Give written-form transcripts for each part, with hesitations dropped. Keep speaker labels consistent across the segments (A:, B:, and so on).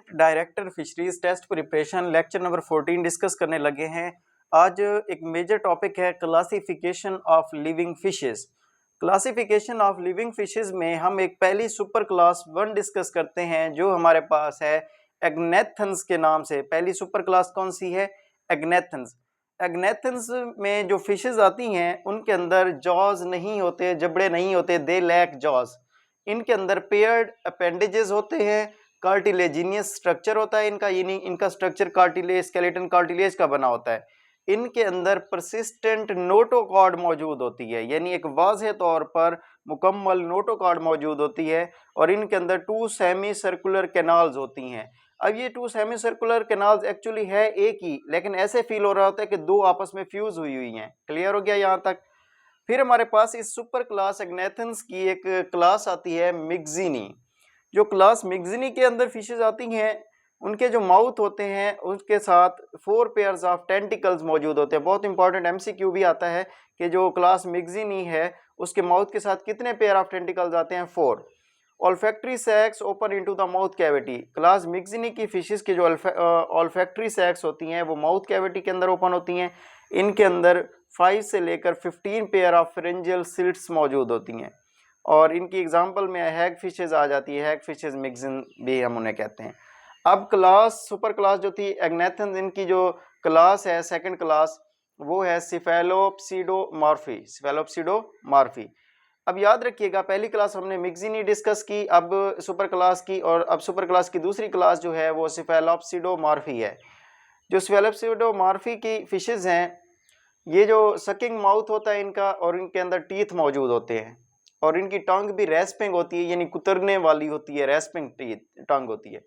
A: Director fisheries test preparation lecture number 14 discuss करने लगे हैं। आज एक मेजर टॉपिक है classification of living fishes. Classification of living fishes में हम एक पहली सुपर क्लास 1 डिस्कस करते हैं जो हमारे पास है एग्नेथन्स के नाम से। पहली सुपर क्लास कौन सी है? एग्नेथन्स। एग्नेथन्स में जो फिशेस आती हैं उनके अंदर जॉज नहीं होते, जबड़े नहीं होते, दे लैक जॉज। इनके अंदर पेयर्ड अपेंडेजेस होते हैं, कार्टिलेजिनियस स्ट्रक्चर होता है इनका, यानी इनका स्ट्रक्चर कार्टिलेज, स्केलेटन कार्टिलेज का बना होता है। इनके अंदर परसिस्टेंट नोटोकॉर्ड मौजूद होती है, यानी एक वाज़ेह तौर पर मुकम्मल नोटोकॉर्ड मौजूद होती है। और इनके अंदर 2 सेमी सर्कुलर कैनाल्स होती हैं। अब ये 2 सेमी सर्कुलर कैनाल्स एक्चुअली है एक ही, लेकिन ऐसे फील हो रहा होता है कि 2 आपस में फ्यूज हुई हुई हैं। क्लियर हो गया यहाँ तक? फिर हमारे पास इस सुपर क्लास एग्नेथन्स की एक क्लास आती है मिक्सिनी। जो क्लास मिक्सिनी के अंदर फिशेस आती हैं उनके जो माउथ होते हैं उसके साथ 4 पेयर्स ऑफ टेंटिकल्स मौजूद होते हैं। बहुत इंपॉर्टेंट एमसीक्यू भी आता है कि जो क्लास मिक्सिनी है उसके माउथ के साथ कितने पेयर ऑफ टेंटिकल्स आते हैं? 4। Olfactory sacs open into the mouth cavity. Class Myxini की फिशेस की जो ऑल्फैक्टरी सैक्स होती हैं वो माउथ कैविटी के अंदर ओपन होती हैं। इनके अंदर 5 से लेकर 15 पेयर ऑफ फेरेंजियल स्लिट्स मौजूद होती हैं। और इनकी एग्जांपल में हैग फिशेस आ जाती है, हैग फिशेस मिक्सिन भी हम उन्हें कहते हैं। अब क्लास सुपर क्लास जो थी एग्नेथन्स, इनकी जो क्लास है सेकंड क्लास वो है सिफेलोप्सिडोमॉर्फी। सिफेलोप्सिडोमॉर्फी। अब याद रखिएगा पहली क्लास हमने मिक्सिनी डिस्कस की, अब सुपर क्लास की, और अब सुपर क्लास की दूसरी क्लास जो है वो सिफेलोप्सिडोमॉर्फी है। जो सिफेलोप्सिडोमॉर्फी की फिशेस हैं ये जो सकिंग माउथ होता है इनका, और इनके अंदर टीथ मौजूद होते हैं, और इनकी टंग भी रेस्पिंग होती है, यानी कुतरने वाली होती है, रेस्पिंग टंग होती है।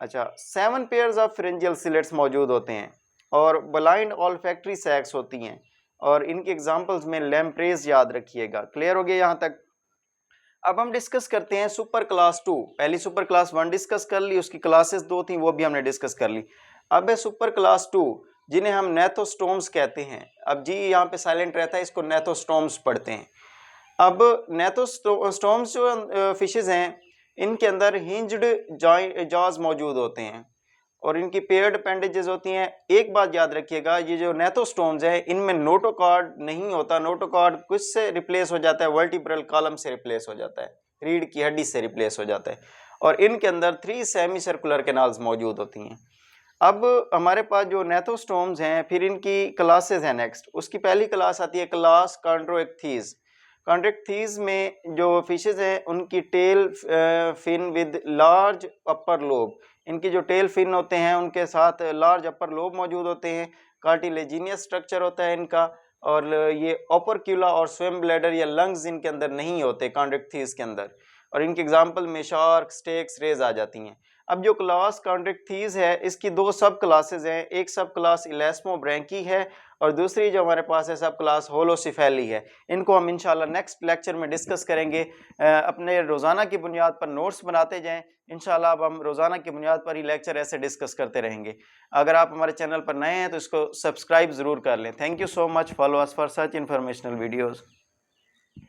A: अच्छा, 7 पेयर्स ऑफ फेरेंजियल स्लिट्स मौजूद होते हैं, और ब्लाइंड ऑल्फैक्टरी सैक्स होती हैं, और इनके एग्जांपल्स में लैम्प्रेस याद रखिएगा। क्लियर हो गया यहाँ तक? अब हम डिस्कस करते हैं सुपर क्लास 2। पहली सुपर क्लास 1 डिस्कस कर ली, उसकी क्लासेस 2 थी वो भी हमने डिस्कस कर ली। अब है सुपर क्लास 2 जिन्हें हम नेथोस्टोम्स कहते हैं। अब जी यहाँ पे साइलेंट रहता है, इसको नेथोस्टोम्स पढ़ते हैं। अब नेथोस्टोम्स जो फिशेस हैं इनके अंदर हिंज्ड जॉज मौजूद होते हैं, और इनकी पेयर्ड अपेंडेजेस होती हैं। एक बात याद रखिएगा, ये जो नेथोस्टोम्स है इनमें नोटोकॉर्ड नहीं होता। नोटोकॉर्ड किससे रिप्लेस हो जाता है? वर्टिब्रल कॉलम से रिप्लेस हो जाता है, रीढ़ की हड्डी से रिप्लेस हो जाता है। और इनके अंदर 3 सेमी सर्कुलर कैनाल्स मौजूद होती हैं। अब हमारे पास जो नेथोस्टोम्स हैं फिर इनकी क्लासेस हैं नेक्स्ट। उसकी पहली क्लास आती है क्लास कॉन्ड्रोइक्थीज। कॉन्ड्रोइक्थीज में जो फिशेस हैं उनकी tail fin with large upper lobe. इनकी जो टेल फिन होते हैं उनके साथ लार्ज अपर लोब मौजूद होते हैं। कार्टिलेजिनियस स्ट्रक्चर होता है इनका, और ये ओपरक्यूला और स्विम ब्लैडर या लंग्स इनके अंदर नहीं होते कॉन्ड्रोइक्थीज के अंदर। और इनके एग्जाम्पल में शार्क, स्टेक्स, रेज आ जाती हैं। अब जो क्लास कॉन्ड्रोइक्थीज है इसकी 2 सब क्लासेस हैं। एक सब क्लास इलास्मोब्रैंकी है, और दूसरी जो हमारे पास है सब क्लास होलोसिफेली है। इनको हम इंशाल्लाह नेक्स्ट लेक्चर में डिस्कस करेंगे। अपने रोज़ाना की बुनियाद पर नोट्स बनाते जाएं। इंशाल्लाह अब हम रोज़ाना की बुनियाद पर ही लेक्चर ऐसे डिस्कस करते रहेंगे। अगर आप हमारे चैनल पर नए हैं तो इसको सब्सक्राइब ज़रूर कर लें। Thank you so much, follow us for such informational videos.